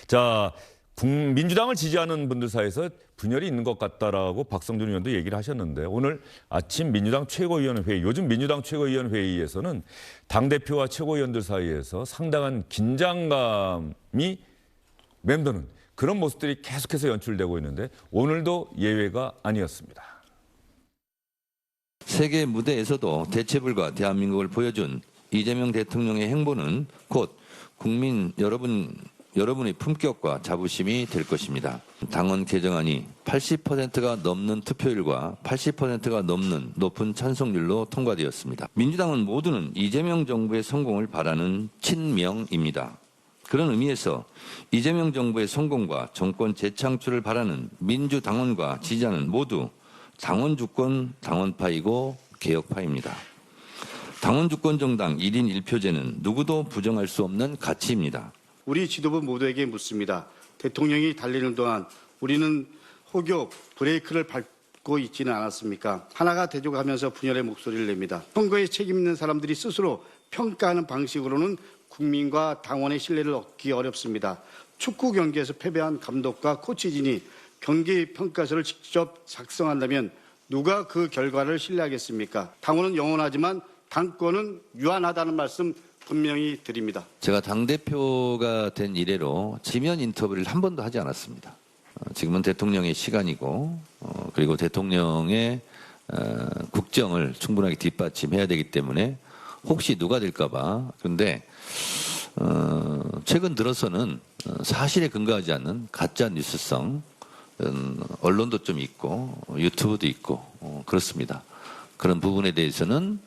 자, 민주당을 지지하는 분들 사이에서 분열이 있는 것 같다라고 박성준 의원도 얘기를 하셨는데 오늘 아침 민주당 최고위원 회의, 요즘 민주당 최고위원 회의에서는 당대표와 최고위원들 사이에서 상당한 긴장감이 맴도는 그런 모습들이 계속해서 연출되고 있는데 오늘도 예외가 아니었습니다. 세계 무대에서도 대체불가 대한민국을 보여준 이재명 대통령의 행보는 곧 국민 여러분의 품격과 자부심이 될 것입니다. 당원 개정안이 80%가 넘는 투표율과 80%가 넘는 높은 찬성률로 통과되었습니다. 민주당은 모두는 이재명 정부의 성공을 바라는 친명입니다. 그런 의미에서 이재명 정부의 성공과 정권 재창출을 바라는 민주당원과 지지자는 모두 당원 주권 당원파이고 개혁파입니다. 당원 주권 정당 1인 1표제는 누구도 부정할 수 없는 가치입니다. 우리 지도부 모두에게 묻습니다. 대통령이 달리는 동안 우리는 호교 브레이크를 밟고 있지는 않았습니까? 하나가 되져가면서 분열의 목소리를 냅니다. 선거에 책임 있는 사람들이 스스로 평가하는 방식으로는 국민과 당원의 신뢰를 얻기 어렵습니다. 축구 경기에서 패배한 감독과 코치진이 경기 평가서를 직접 작성한다면 누가 그 결과를 신뢰하겠습니까? 당원은 영원하지만 당권은 유한하다는 말씀 분명히 드립니다. 제가 당대표가 된 이래로 지면 인터뷰를 한 번도 하지 않았습니다. 지금은 대통령의 시간이고 그리고 대통령의 국정을 충분하게 뒷받침해야 되기 때문에 혹시 누가 될까 봐. 그런데 최근 들어서는 사실에 근거하지 않는 가짜 뉴스성 언론도 좀 있고 유튜브도 있고 그렇습니다. 그런 부분에 대해서는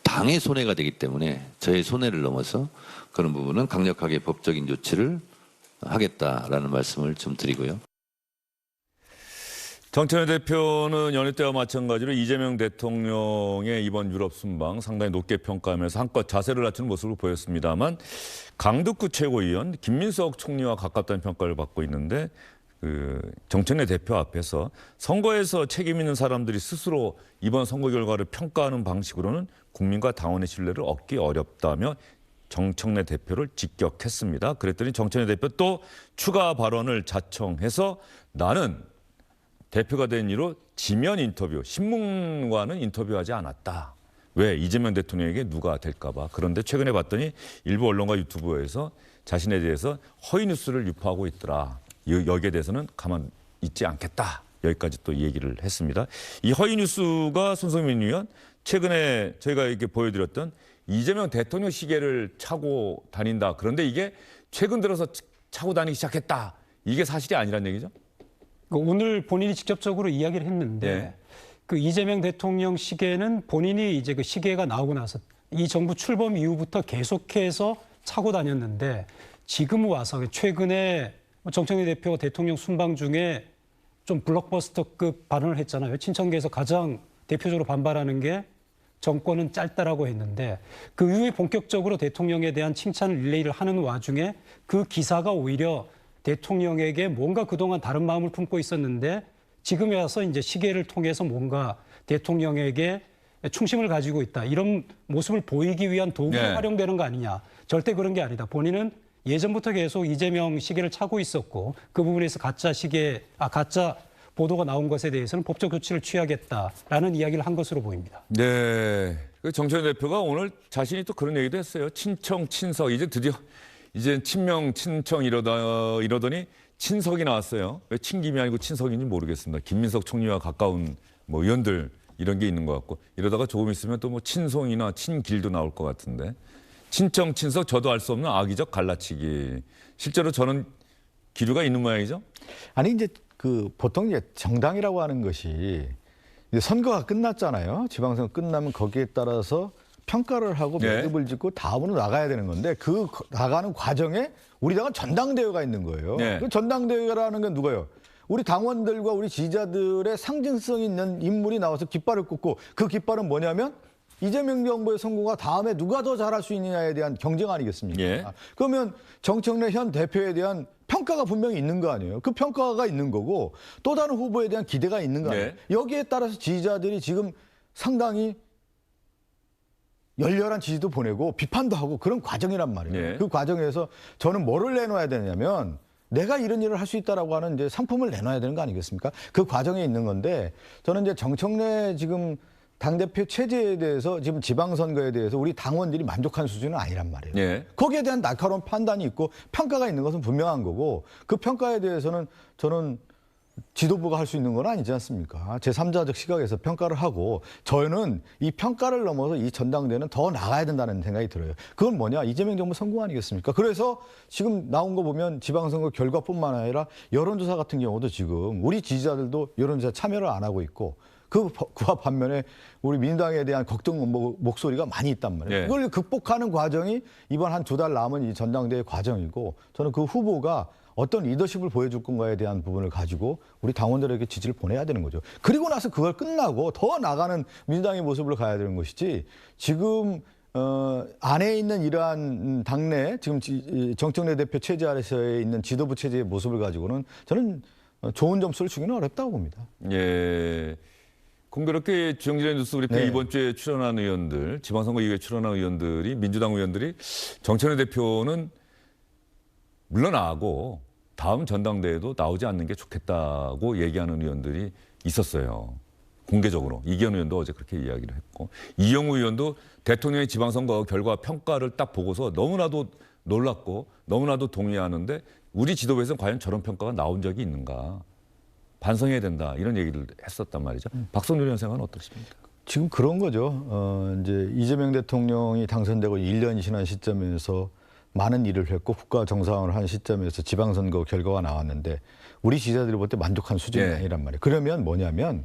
당의 손해가 되기 때문에 저의 손해를 넘어서 그런 부분은 강력하게 법적인 조치를 하겠다라는 말씀을 좀 드리고요. 정청래 대표는 연휴 때와 마찬가지로 이재명 대통령의 이번 유럽 순방 상당히 높게 평가하면서 한껏 자세를 낮추는 모습을 보였습니다만 강덕구 최고위원 김민석 총리와 가깝다는 평가를 받고 있는데 정청래 대표 앞에서 선거에서 책임 있는 사람들이 스스로 이번 선거 결과를 평가하는 방식으로는 국민과 당원의 신뢰를 얻기 어렵다며 정청래 대표를 직격했습니다. 그랬더니 정청래 대표 또 추가 발언을 자청해서 나는 대표가 된 이후로 지면 인터뷰, 신문과는 인터뷰하지 않았다. 왜? 이재명 대통령에게 누가 될까 봐. 그런데 최근에 봤더니 일부 언론과 유튜브에서 자신에 대해서 허위 뉴스를 유포하고 있더라. 여기에 대해서는 가만 있지 않겠다. 여기까지 또 얘기를 했습니다. 이 허위 뉴스가 손성민 의원 최근에 저희가 이렇게 보여드렸던 이재명 대통령 시계를 차고 다닌다. 그런데 이게 최근 들어서 차고 다니기 시작했다. 이게 사실이 아니란 얘기죠? 오늘 본인이 직접적으로 이야기를 했는데 네. 그 이재명 대통령 시계는 본인이 이제 그 시계가 나오고 나서 이 정부 출범 이후부터 계속해서 차고 다녔는데 지금 와서 최근에 정청래 대표가 대통령 순방 중에 좀 블록버스터급 발언을 했잖아요. 친천계에서 가장 대표적으로 반발하는 게 정권은 짧다라고 했는데 그 이후에 본격적으로 대통령에 대한 칭찬 릴레이를 하는 와중에 그 기사가 오히려 대통령에게 뭔가 그동안 다른 마음을 품고 있었는데 지금에 와서 이제 시계를 통해서 뭔가 대통령에게 충심을 가지고 있다. 이런 모습을 보이기 위한 도구로 활용되는 거 아니냐. 절대 그런 게 아니다. 본인은 예전부터 계속 이재명 시계를 차고 있었고 그 부분에서 가짜 보도가 나온 것에 대해서는 법적 조치를 취하겠다라는 이야기를 한 것으로 보입니다. 네. 정청래 대표가 오늘 자신이 또 그런 얘기도 했어요. 친청, 친석. 이제 드디어 이제 친명, 친청 이러더니 친석이 나왔어요. 왜 친김이 아니고 친석인지 모르겠습니다. 김민석 총리와 가까운 뭐 의원들 이런 게 있는 것 같고 이러다가 조금 있으면 또 뭐 친송이나 친길도 나올 것 같은데 친청, 친석 저도 알 수 없는 악의적 갈라치기. 실제로 저는 기류가 있는 모양이죠? 아니 이제 보통 이제 정당이라고 하는 것이 이제 선거가 끝났잖아요. 지방선거 끝나면 거기에 따라서 평가를 하고 매듭을 짓고 다음으로 나가야 되는 건데 그 나가는 과정에 우리 당은 전당대회가 있는 거예요. 그 전당대회라는 건 누가요? 우리 당원들과 우리 지지자들의 상징성 있는 인물이 나와서 깃발을 꽂고 그 깃발은 뭐냐면 이재명 정부의 성공과 다음에 누가 더 잘할 수 있느냐에 대한 경쟁 아니겠습니까? 그러면 정청래 현 대표에 대한 평가가 분명히 있는 거 아니에요? 그 평가가 있는 거고 또 다른 후보에 대한 기대가 있는 거 아니에요? 여기에 따라서 지지자들이 지금 상당히 열렬한 지지도 보내고 비판도 하고 그런 과정이란 말이에요. 예. 그 과정에서 저는 뭐를 내놓아야 되냐면 내가 이런 일을 할 수 있다라고 하는 이제 상품을 내놔야 되는 거 아니겠습니까? 그 과정에 있는 건데 저는 이제 정청래 지금 당대표 체제에 대해서 지금 지방선거에 대해서 우리 당원들이 만족한 수준은 아니란 말이에요. 예. 거기에 대한 날카로운 판단이 있고 평가가 있는 것은 분명한 거고 그 평가에 대해서는 저는 지도부가 할 수 있는 건 아니지 않습니까? 제3자적 시각에서 평가를 하고 저는 이 평가를 넘어서 이 전당대회는 더 나가야 된다는 생각이 들어요. 그건 뭐냐? 이재명 정부 성공 아니겠습니까? 그래서 지금 나온 거 보면 지방선거 결과뿐만 아니라 여론조사 같은 경우도 지금 우리 지지자들도 여론조사 참여를 안 하고 있고 그와 반면에 우리 민주당에 대한 걱정 목소리가 많이 있단 말이에요. 예. 그걸 극복하는 과정이 이번 한 2달 남은 이 전당대회 과정이고 저는 그 후보가 어떤 리더십을 보여줄 건가에 대한 부분을 가지고 우리 당원들에게 지지를 보내야 되는 거죠. 그리고 나서 그걸 끝나고 더 나가는 민주당의 모습으로 가야 되는 것이지 지금 안에 있는 이러한 당내 지금 정청래 대표 체제 아래서에 있는 지도부 체제의 모습을 가지고는 저는 좋은 점수를 주기는 어렵다고 봅니다. 예. 공교롭게 주영진의 뉴스 브리핑 네. 이번 주에 출연한 의원들, 지방선거 이후에 출연한 의원들이 민주당 의원들이 정청래 대표는 물러나고 다음 전당대회도 나오지 않는 게 좋겠다고 얘기하는 의원들이 있었어요. 공개적으로. 이기현 의원도 어제 그렇게 이야기를 했고 이영우 의원도 대통령의 지방선거 결과 평가를 딱 보고서 너무나도 놀랐고 너무나도 동의하는데 우리 지도부에서는 과연 저런 평가가 나온 적이 있는가. 반성해야 된다. 이런 얘기를 했었단 말이죠. 박성준 의원 생각은 어떠십니까? 지금 그런 거죠. 이제 이재명 대통령이 당선되고 1년이 지난 시점에서 많은 일을 했고 국가 정상화를 한 시점에서 지방선거 결과가 나왔는데 우리 지지자들이 볼 때 만족한 수준이 예. 아니란 말이에요. 그러면 뭐냐면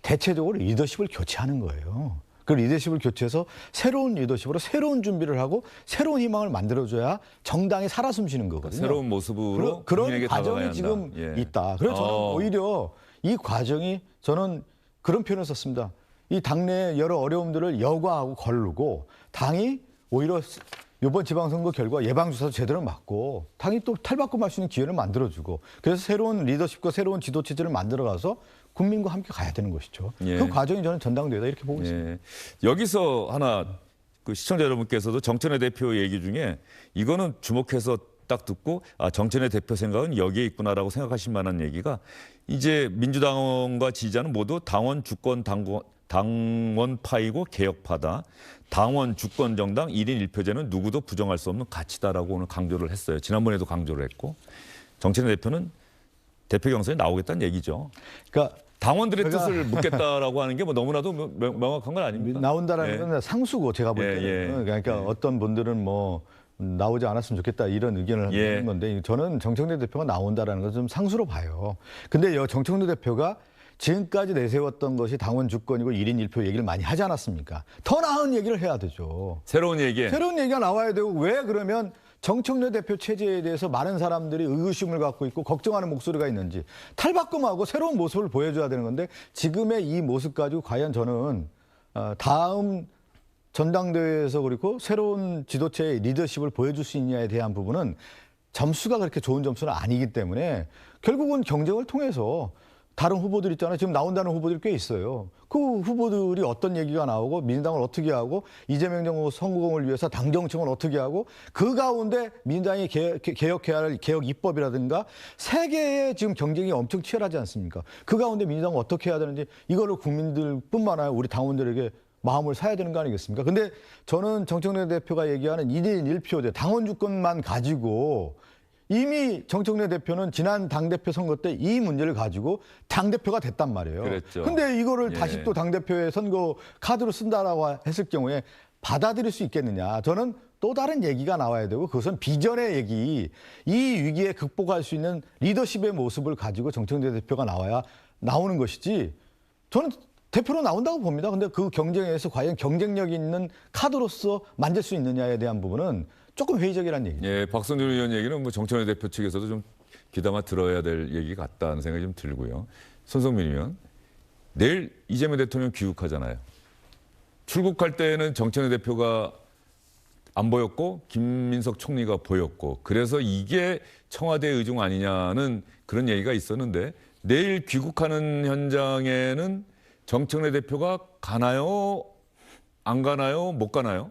대체적으로 리더십을 교체하는 거예요. 그 리더십을 교체해서 새로운 리더십으로 새로운 준비를 하고 새로운 희망을 만들어줘야 정당이 살아 숨쉬는 거거든요. 새로운 모습으로 그런 국민에게 다가가야 과정이 한다. 지금 예. 있다. 그래서 저는 오히려 이 과정이 저는 그런 표현을 썼습니다. 이 당내 여러 어려움들을 여과하고 거르고 당이 오히려 이번 지방선거 결과 예방주사도 제대로 맞고 당이 또 탈바꿈 할 수 있는 기회를 만들어주고 그래서 새로운 리더십과 새로운 지도체제를 만들어가서 국민과 함께 가야 되는 것이죠. 예. 그 과정이 저는 전당대회다 이렇게 보고 있습니다. 예. 여기서 하나 그 시청자 여러분께서도 정청래 대표 얘기 중에 이거는 주목해서 딱 듣고 아 정청래 대표 생각은 여기에 있구나라고 생각하실 만한 얘기가 이제 민주당과 지지자는 모두 당원 주권 당원파이고 개혁파다. 당원 주권 정당 1인 1표제는 누구도 부정할 수 없는 가치다라고 오늘 강조를 했어요. 지난번에도 강조를 했고 정청래 대표는 대표 경선에 나오겠다는 얘기죠. 그러니까 당원들의 제가- 뜻을 묻겠다라고 하는 게 뭐 너무나도 명확한 건 아닙니까? 나온다라는 예. 건 상수고 제가 볼 예, 때는 예. 그러니까 예. 어떤 분들은 뭐 나오지 않았으면 좋겠다 이런 의견을 예. 하는 건데 저는 정청래 대표가 나온다라는 건 좀 상수로 봐요. 근데 정청래 대표가 지금까지 내세웠던 것이 당원 주권이고 1인 1표 얘기를 많이 하지 않았습니까? 더 나은 얘기를 해야 되죠. 새로운 얘기. 새로운 얘기가 나와야 되고 왜 그러면 정청래 대표 체제에 대해서 많은 사람들이 의구심을 갖고 있고 걱정하는 목소리가 있는지 탈바꿈하고 새로운 모습을 보여줘야 되는 건데 지금의 이 모습 가지고 과연 저는 다음 전당대회에서 그리고 새로운 지도체의 리더십을 보여줄 수 있냐에 대한 부분은 점수가 그렇게 좋은 점수는 아니기 때문에 결국은 경쟁을 통해서 다른 후보들 있잖아요. 지금 나온다는 후보들이 꽤 있어요. 그 후보들이 어떤 얘기가 나오고 민주당을 어떻게 하고 이재명 정부 성공을 위해서 당 정청을 어떻게 하고 그 가운데 민주당이 개혁해야 할 개혁 입법이라든가 세계의 지금 경쟁이 엄청 치열하지 않습니까? 그 가운데 민주당은 어떻게 해야 되는지 이거를 국민들뿐만 아니라 우리 당원들에게 마음을 사야 되는 거 아니겠습니까? 근데 저는 정청래 대표가 얘기하는 1인 1표제 당원 주권만 가지고 이미 정청래 대표는 지난 당대표 선거 때 이 문제를 가지고 당대표가 됐단 말이에요. 그랬죠. 근데 이거를 예. 다시 또 당대표의 선거 카드로 쓴다라고 했을 경우에 받아들일 수 있겠느냐. 저는 또 다른 얘기가 나와야 되고 그것은 비전의 얘기. 이 위기에 극복할 수 있는 리더십의 모습을 가지고 정청래 대표가 나오는 것이지 저는 대표로 나온다고 봅니다. 근데 그 경쟁에서 과연 경쟁력 있는 카드로서 만들 수 있느냐에 대한 부분은 조금 회의적이라는 얘기죠. 예, 박성준 의원 얘기는 뭐 정청래 대표 측에서도 좀 귀담아 들어야 될 얘기 같다는 생각이 좀 들고요. 손성민 의원, 내일 이재명 대통령 귀국하잖아요. 출국할 때는 정청래 대표가 안 보였고 김민석 총리가 보였고 그래서 이게 청와대 의중 아니냐는 그런 얘기가 있었는데 내일 귀국하는 현장에는 정청래 대표가 가나요? 안 가나요? 못 가나요?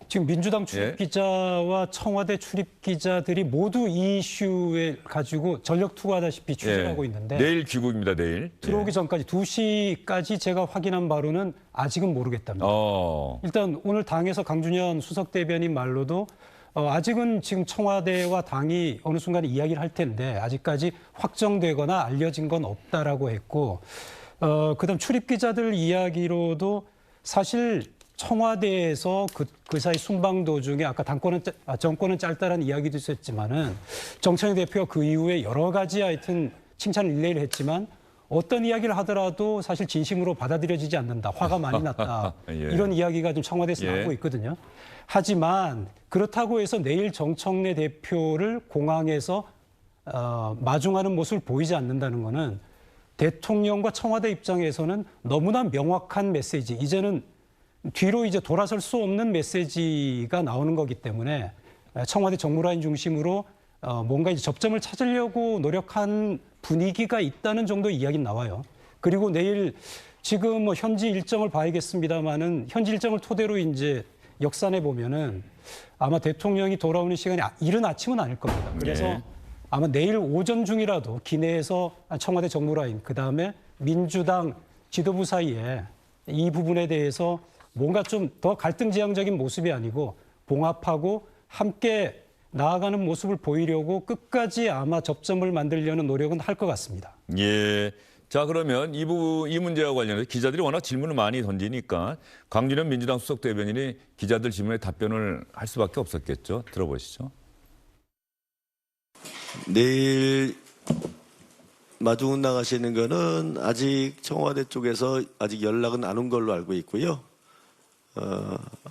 지금 민주당 출입 예. 기자와 청와대 출입 기자들이 모두 이 이슈에 가지고 전력 투구하다시피 취재를 하고 있는데 내일 귀국입니다. 내일. 들어오기 예. 전까지 2시까지 제가 확인한 바로는 아직은 모르겠답니다. 일단 오늘 당에서 강준현 수석 대변인 말로도 아직은 지금 청와대와 당이 어느 순간에 이야기를 할 텐데 아직까지 확정되거나 알려진 건 없다라고 했고 그다음 출입 기자들 이야기로도 사실 청와대에서 그 사이 순방 도중에 아까 정권은 짧다라는 이야기도 있었지만은 정청래 대표가 그 이후에 여러 가지 하여튼 칭찬 릴레이를 했지만 어떤 이야기를 하더라도 사실 진심으로 받아들여지지 않는다. 화가 많이 났다. 예. 이런 이야기가 좀 청와대에서 나오고 있거든요. 하지만 그렇다고 해서 내일 정청래 대표를 공항에서 마중하는 모습을 보이지 않는다는 거는 대통령과 청와대 입장에서는 너무나 명확한 메시지. 이제는 뒤로 이제 돌아설 수 없는 메시지가 나오는 거기 때문에 청와대 정무라인 중심으로 뭔가 이제 접점을 찾으려고 노력한 분위기가 있다는 정도의 이야기는 나와요. 그리고 내일 지금 뭐 현지 일정을 봐야겠습니다만은 현지 일정을 토대로 이제 역산해 보면은 아마 대통령이 돌아오는 시간이 이른 아침은 아닐 겁니다. 그래서 네. 아마 내일 오전 중이라도 기내에서 청와대 정무라인 그다음에 민주당 지도부 사이에 이 부분에 대해서 뭔가 좀 더 갈등지향적인 모습이 아니고 봉합하고 함께 나아가는 모습을 보이려고 끝까지 아마 접점을 만들려는 노력은 할 것 같습니다. 예. 자, 그러면 이 문제와 관련해서 기자들이 워낙 질문을 많이 던지니까 강준현 민주당 수석 대변인이 기자들 질문에 답변을 할 수밖에 없었겠죠. 들어보시죠. 내일 마중 나가시는 거는 아직 청와대 쪽에서 아직 연락은 안 온 걸로 알고 있고요.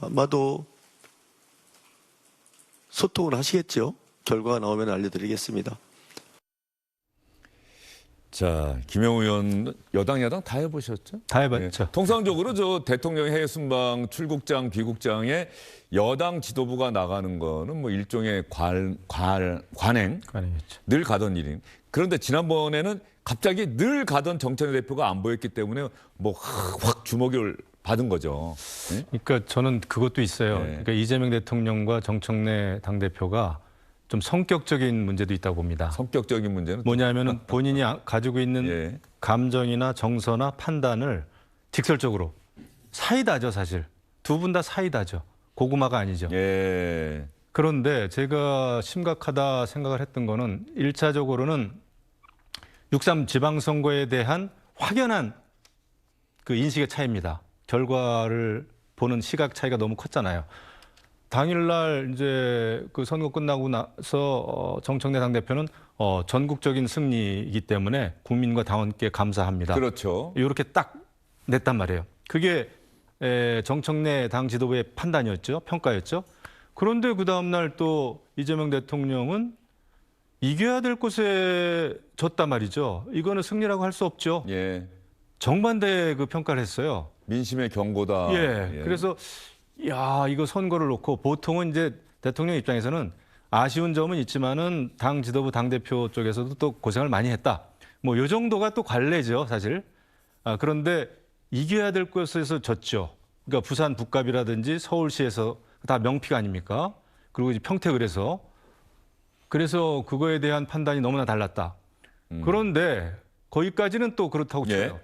아마도 소통을 하시겠죠. 결과가 나오면 알려드리겠습니다. 자, 김영우 의원 여당 야당 다 해보셨죠? 다 해봤죠. 통상적으로 저 대통령 해외 순방 출국장 비국장에 여당 지도부가 나가는 거는 뭐 일종의 관행 아니겠죠. 늘 가던 일인. 그런데 지난번에는 갑자기 늘 가던 정청래 대표가 안 보였기 때문에 뭐 확 주목을 받은 거죠. 네? 그러니까 저는 그것도 있어요. 네. 그러니까 이재명 대통령과 정청래 당대표가 좀 성격적인 문제도 있다고 봅니다. 성격적인 문제는 뭐냐면은 본인이 가지고 있는 예. 감정이나 정서나 판단을 직설적으로 사이다죠, 사실. 두 분 다 사이다죠. 고구마가 아니죠. 예. 그런데 제가 심각하다 생각을 했던 거는 1차적으로는 6.3 지방선거에 대한 확연한 그 인식의 차이입니다. 결과를 보는 시각 차이가 너무 컸잖아요. 당일날 이제 그 선거 끝나고 나서 정청래 당대표는 전국적인 승리이기 때문에 국민과 당원께 감사합니다. 그렇죠. 이렇게 딱 냈단 말이에요. 그게 정청래 당 지도부의 판단이었죠. 평가였죠. 그런데 그 다음날 또 이재명 대통령은 이겨야 될 곳에 졌단 말이죠. 이거는 승리라고 할 수 없죠. 예. 정반대의 그 평가를 했어요. 민심의 경고다. 예. 그래서 야, 이거 선거를 놓고 보통은 이제 대통령 입장에서는 아쉬운 점은 있지만은 당 지도부 당 대표 쪽에서도 또 고생을 많이 했다. 뭐 요 정도가 또 관례죠, 사실. 그런데 이겨야 될 곳에서 졌죠. 그러니까 부산 북갑이라든지 서울시에서 다 명피가 아닙니까? 그리고 이제 평택을해서 그래서 그거에 대한 판단이 너무나 달랐다. 그런데 거기까지는 또 그렇다고 쳐요.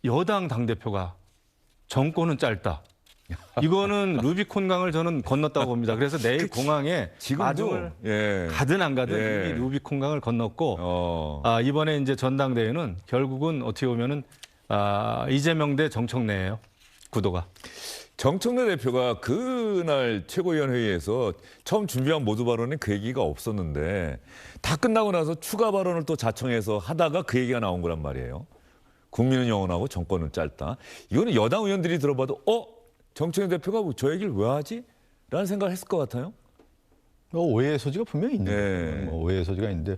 예. 여당 당대표가 정권은 짧다. 이거는 루비콘강을 저는 건넜다고 봅니다. 그래서 내일 공항에 지금도 마중을 예. 가든 안 가든 예. 이미 루비콘강을 건넜고 이번에 이제 전당대회는 결국은 어떻게 보면은 이재명 대 정청래예요. 구도가. 정청래 대표가 그날 최고위원 회의에서 처음 준비한 모두 발언은 그 얘기가 없었는데 다 끝나고 나서 추가 발언을 또 자청해서 하다가 그 얘기가 나온 거란 말이에요. 국민은 영원하고 정권은 짧다. 이거는 여당 의원들이 들어봐도 정청래 대표가 뭐 저 얘기를 왜 하지? 라는 생각을 했을 것 같아요. 오해의 소지가 분명히 있는 네. 거예요. 오해의 소지가 있는데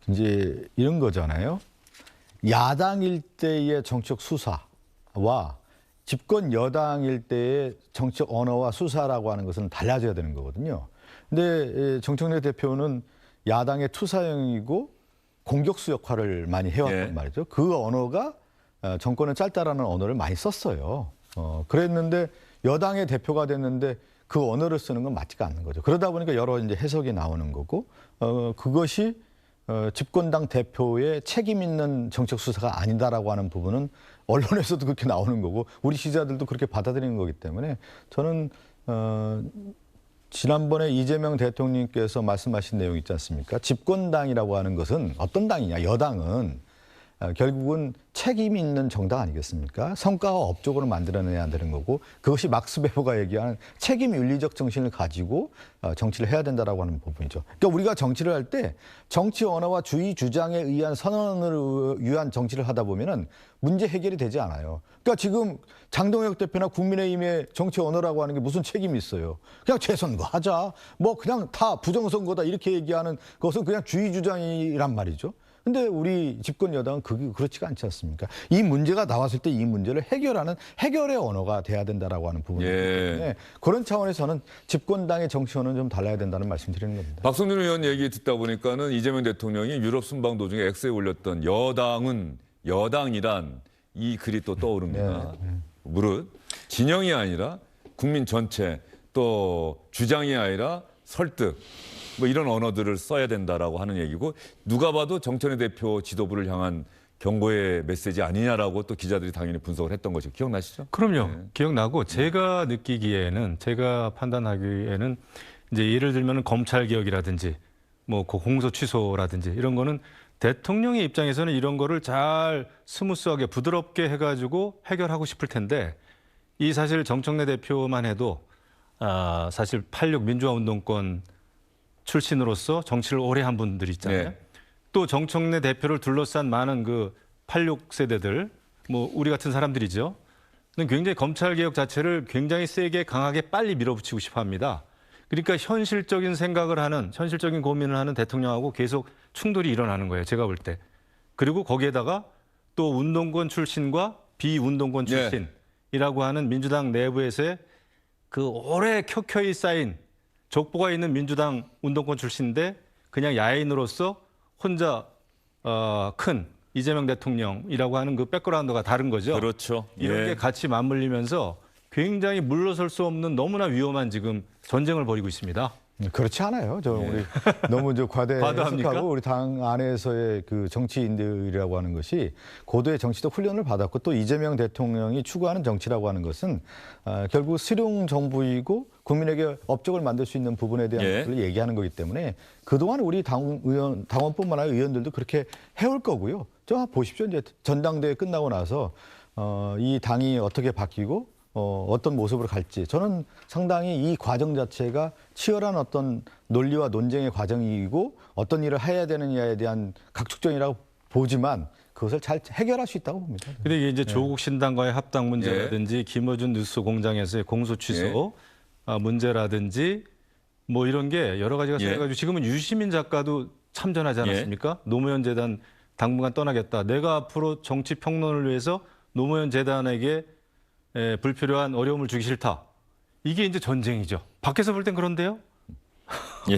이제 이런 거잖아요. 야당일 때의 정치적 수사와 집권 여당일 때의 정치적 언어와 수사라고 하는 것은 달라져야 되는 거거든요. 근데 정청래 대표는 야당의 투사형이고 공격수 역할을 많이 해왔단 예. 말이죠. 그 언어가 정권은 짧다라는 언어를 많이 썼어요. 그랬는데 여당의 대표가 됐는데 그 언어를 쓰는 건 맞지가 않는 거죠. 그러다 보니까 여러 이제 해석이 나오는 거고 그것이 집권당 대표의 책임 있는 정책 수사가 아니다라고 하는 부분은 언론에서도 그렇게 나오는 거고 우리 지지자들도 그렇게 받아들이는 거기 때문에 저는 지난번에 이재명 대통령께서 말씀하신 내용 있지 않습니까? 집권당이라고 하는 것은 어떤 당이냐? 여당은 결국은 책임 있는 정당 아니겠습니까? 성과와 업적으로 만들어내야 되는 거고 그것이 막스 베버가 얘기하는 책임 윤리적 정신을 가지고 정치를 해야 된다라고 하는 부분이죠. 그러니까 우리가 정치를 할 때 정치 언어와 주의 주장에 의한 선언을 위한 정치를 하다 보면은 문제 해결이 되지 않아요. 그러니까 지금 장동혁 대표나 국민의힘의 정치 언어라고 하는 게 무슨 책임이 있어요. 그냥 재선거 하자. 뭐 그냥 다 부정선거다 이렇게 얘기하는 것은 그냥 주의 주장이란 말이죠. 근데 우리 집권 여당은 그게 그렇지가 않지 않습니까? 이 문제가 나왔을 때 이 문제를 해결하는 해결의 언어가 돼야 된다라고 하는 부분이기 때문에 그런 차원에서는 집권당의 정치 언어는 좀 달라야 된다는 말씀드리는 겁니다. 박성준 의원 얘기 듣다 보니까는 이재명 대통령이 유럽 순방 도중에 X에 올렸던 여당은 여당이란 이 글이 또 떠오릅니다. 무릇 진영이 아니라 국민 전체 또 주장이 아니라 설득 뭐 이런 언어들을 써야 된다라고 하는 얘기고 누가 봐도 정천의 대표 지도부를 향한 경고의 메시지 아니냐라고 또 기자들이 당연히 분석을 했던 거죠. 기억나시죠? 그럼요. 네. 기억나고 제가 느끼기에는 제가 판단하기에는 이제 예를 들면 검찰 개혁이라든지 뭐 그 공소 취소라든지 이런 거는 대통령의 입장에서는 이런 거를 잘 스무스하게 부드럽게 해가지고 해결하고 싶을 텐데 이 사실 정청래 대표만 해도 사실 8.6 민주화 운동권 출신으로서 정치를 오래 한 분들이 있잖아요. 네. 또 정청래 대표를 둘러싼 많은 그 86 세대들, 뭐 우리 같은 사람들이죠. 굉장히 검찰 개혁 자체를 굉장히 세게 강하게 빨리 밀어붙이고 싶어 합니다. 그러니까 현실적인 생각을 하는, 현실적인 고민을 하는 대통령하고 계속 충돌이 일어나는 거예요. 제가 볼 때. 그리고 거기에다가 또 운동권 출신과 비운동권 출신이라고 하는 민주당 내부에서의 그 오래 켜켜이 쌓인 족보가 있는 민주당 운동권 출신인데 그냥 야인으로서 혼자 큰 이재명 대통령이라고 하는 그 백그라운드가 다른 거죠. 그렇죠. 이런 게 같이 맞물리면서 굉장히 물러설 수 없는 너무나 위험한 지금 전쟁을 벌이고 있습니다. 그렇지 않아요. 우리 너무 과대 해석하고 우리 당 안에서의 그 정치인들이라고 하는 것이 고도의 정치적 훈련을 받았고 또 이재명 대통령이 추구하는 정치라고 하는 것은 결국 실용 정부이고 국민에게 업적을 만들 수 있는 부분에 대한 것을 얘기하는 거기 때문에 그동안 우리 당원뿐만 아니라 의원들도 그렇게 해올 거고요. 저 보십시오. 이제 전당대회 끝나고 나서 이 당이 어떻게 바뀌고 어떤 모습으로 갈지 저는 상당히 이 과정 자체가 치열한 어떤 논리와 논쟁의 과정이고 어떤 일을 해야 되느냐에 대한 각축전이라고 보지만 그것을 잘 해결할 수 있다고 봅니다. 근데 이게 이제 조국 신당과의 합당 문제라든지 김어준 뉴스 공장에서의 공소 취소 문제라든지 뭐 이런 게 여러 가지가 생겨가지고 지금은 유시민 작가도 참전하지 않았습니까? 노무현 재단 당분간 떠나겠다. 내가 앞으로 정치 평론을 위해서 노무현 재단에게 불필요한 어려움을 주기 싫다. 이게 이제 전쟁이죠. 밖에서 볼 땐 그런데요?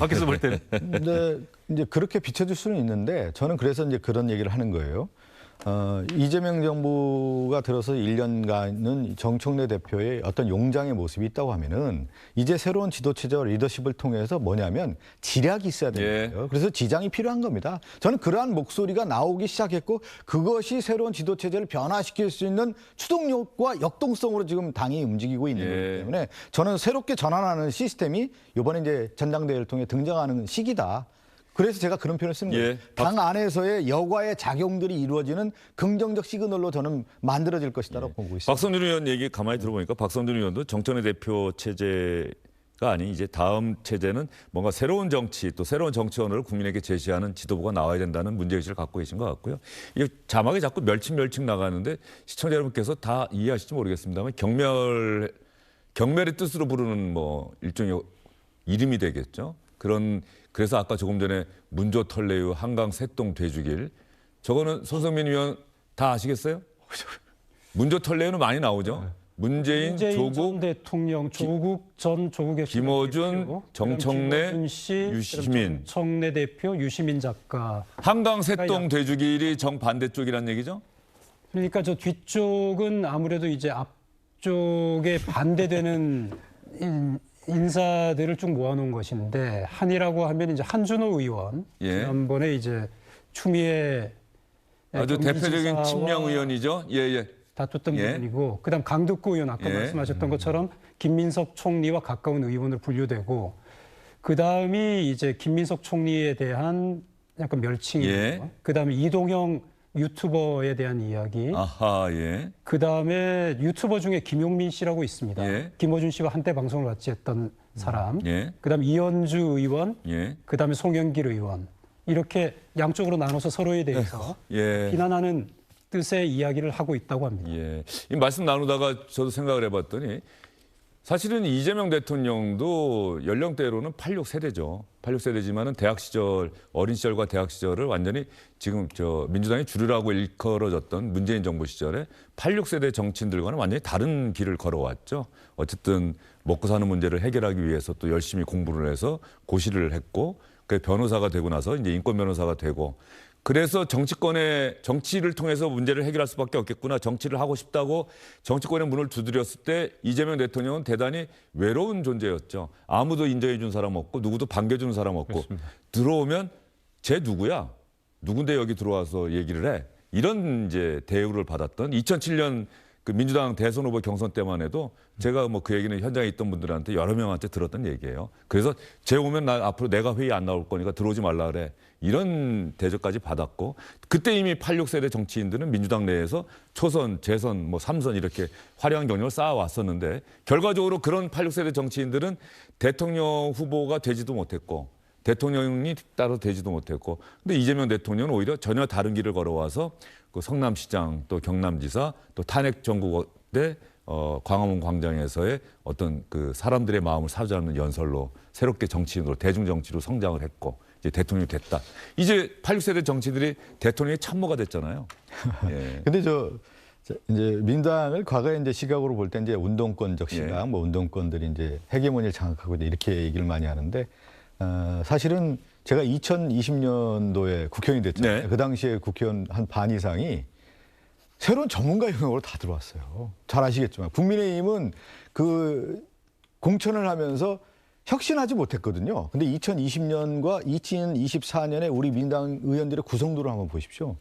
밖에서 볼 때는. 근데 이제 그렇게 비춰줄 수는 있는데 저는 그래서 이제 그런 얘기를 하는 거예요. 이재명 정부가 들어서 1년간은 정청래 대표의 어떤 용장의 모습이 있다고 하면은 이제 새로운 지도체제와 리더십을 통해서 뭐냐면 지략이 있어야 되는 거예요. 그래서 지장이 필요한 겁니다. 저는 그러한 목소리가 나오기 시작했고 그것이 새로운 지도체제를 변화시킬 수 있는 추동력과 역동성으로 지금 당이 움직이고 있는 거기 때문에 저는 새롭게 전환하는 시스템이 이번에 이제 전당대회를 통해 등장하는 시기다. 그래서 제가 그런 표현을 쓰는 거예요. 당 안에서의 여과의 작용들이 이루어지는 긍정적 시그널로 저는 만들어질 것이다라고 보고 있습니다. 박성준 의원 얘기 가만히 들어보니까 박성준 의원도 정청래 대표 체제가 아닌 이제 다음 체제는 뭔가 새로운 정치 또 새로운 정치 언어를 국민에게 제시하는 지도부가 나와야 된다는 문제의식을 갖고 계신 것 같고요. 이게 자막이 자꾸 멸칭 나가는데 시청자 여러분께서 다 이해하실지 모르겠습니다만 경멸의 뜻으로 부르는 뭐 일종의 이름이 되겠죠. 그래서 아까 조금 전에 문조 털레유 한강 새똥 돼지길 저거는 손성민 의원 다 아시겠어요? 문조 털레유는 많이 나오죠. 문재인 조국 전 대통령, 조국 전 조국의 김어준, 정청래, 유시민. 정청래 대표, 유시민 작가. 한강 새똥 돼지길이 정반대쪽이란 얘기죠? 그러니까 저 뒤쪽은 아무래도 이제 쪽에 반대되는 인사들을 쭉 모아놓은 것인데 한이라고 하면 이제 한준호 의원 예. 지난번에 이제 추미애 아주 대표적인 경기지사와 친명 의원이죠. 예, 예. 다퉜던 예. 부분이고 그다음 강득구 의원 아까 예. 말씀하셨던 것처럼 김민석 총리와 가까운 의원으로 분류되고 그다음이 이제 김민석 총리에 대한 약간 멸칭이고 예. 그다음에 이동형 유튜버에 대한 이야기 아하, 예. 그다음에 유튜버 중에 김용민 씨라고 있습니다. 예. 김어준 씨와 한때 방송을 같이 했던 사람. 예. 그다음 이현주 의원, 예. 그다음에 송영길 의원. 이렇게 양쪽으로 나눠서 서로에 대해서 예. 비난하는 뜻의 이야기를 하고 있다고 합니다. 예. 이 말씀 나누다가 저도 생각을 해봤더니 사실은 이재명 대통령도 연령대로는 86세대죠. 86세대지만은 대학 시절, 어린 시절과 대학 시절을 완전히 지금 민주당이 주류라고 일컬어졌던 문재인 정부 시절에 86세대 정치인들과는 완전히 다른 길을 걸어왔죠. 어쨌든 먹고 사는 문제를 해결하기 위해서 또 열심히 공부를 해서 고시를 했고, 그 변호사가 되고 나서 이제 인권 변호사가 되고, 그래서 정치를 통해서 문제를 해결할 수밖에 없겠구나. 정치를 하고 싶다고 정치권의 문을 두드렸을 때 이재명 대통령은 대단히 외로운 존재였죠. 아무도 인정해 준 사람 없고 누구도 반겨주는 사람 없고 그렇습니다. 들어오면 쟤 누구야? 누군데 여기 들어와서 얘기를 해? 이런 이제 대우를 받았던 2007년 그 민주당 대선 후보 경선 때만 해도 제가 뭐 그 얘기는 현장에 있던 분들한테 여러 명한테 들었던 얘기예요. 그래서 쟤 오면 나 앞으로 내가 회의 안 나올 거니까 들어오지 말라 그래. 이런 대접까지 받았고 그때 이미 86세대 정치인들은 민주당 내에서 초선, 재선, 뭐 3선 이렇게 화려한 경력을 쌓아왔었는데 결과적으로 그런 86세대 정치인들은 대통령 후보가 되지도 못했고 대통령이 따로 되지도 못했고 근데 이재명 대통령은 오히려 전혀 다른 길을 걸어와서 그 성남시장 또 경남지사 또 탄핵 정국대 광화문 광장에서의 어떤 그 사람들의 마음을 사로잡는 연설로 새롭게 정치인으로 대중정치로 성장을 했고 이제 대통령이 됐다. 이제 86세대 정치들이 대통령의 참모가 됐잖아요. 예. 근데 이제 민당을 과거에 이제 시각으로 볼 때 이제 운동권적 시각, 예. 뭐 운동권들이 이제 헤게모니를 장악하고 이렇게 얘기를 많이 하는데 사실은 제가 2020년도에 국회의원이 됐잖아요. 네. 그 당시에 국회의원 한 반 이상이 새로운 전문가 영역으로 다 들어왔어요. 잘 아시겠지만 국민의힘은 그 공천을 하면서 혁신하지 못했거든요. 근데 2020년과 2024년에 우리 민당 의원들의 구성도를 한번 보십시오.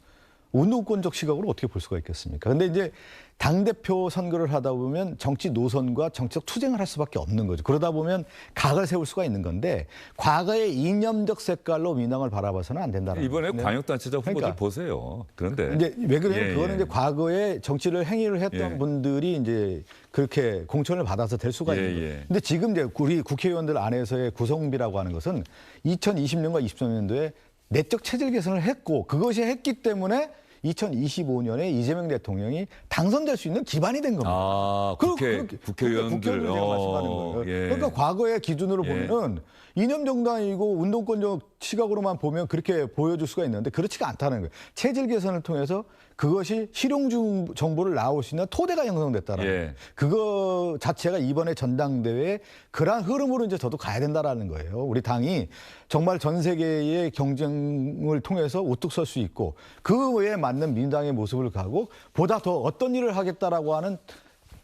운동권적 시각으로 어떻게 볼 수가 있겠습니까? 근데 이제 당대표 선거를 하다 보면 정치 노선과 정치적 투쟁을 할 수밖에 없는 거죠. 그러다 보면 각을 세울 수가 있는 건데 과거의 이념적 색깔로 민당을 바라봐서는 안 된다는 이번에 거죠. 광역단체장 후보들 그러니까 보세요. 그런데 이제 왜 그러냐면 예, 그거는 예. 이제 과거에 정치를 행위를 했던 예. 분들이 이제 그렇게 공천을 받아서 될 수가 예, 있는 거예요. 예. 근데 지금 이제 우리 국회의원들 안에서의 구성비라고 하는 것은 2020년과 23년도에 내적 체질 개선을 했고 그것이 했기 때문에 2025년에 이재명 대통령이 당선될 수 있는 기반이 된 겁니다. 아, 국회의원들 국회의원들 제가 말씀하는 거예요. 예. 그러니까 과거의 기준으로 예. 보면은 이념 정당이고 운동권적 시각으로만 보면 그렇게 보여줄 수가 있는데 그렇지가 않다는 거예요. 체질 개선을 통해서 그것이 실용 정보를 나올 수 있는 토대가 형성됐다라는 예. 거예요. 그거 자체가 이번에 전당대회에 그러한 흐름으로 이제 저도 가야 된다라는 거예요. 우리 당이 정말 전 세계의 경쟁을 통해서 우뚝 설 수 있고 그 외에 맞는 민주당의 모습을 가고 보다 더 어떤 일을 하겠다라고 하는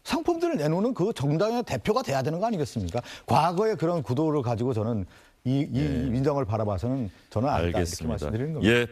상품들을 내놓는 그 정당의 대표가 돼야 되는 거 아니겠습니까? 과거의 그런 구도를 가지고 저는 이 민정을 바라봐서는 저는 아니다 이렇게 알겠습니다. 말씀드리는 겁니다. 예.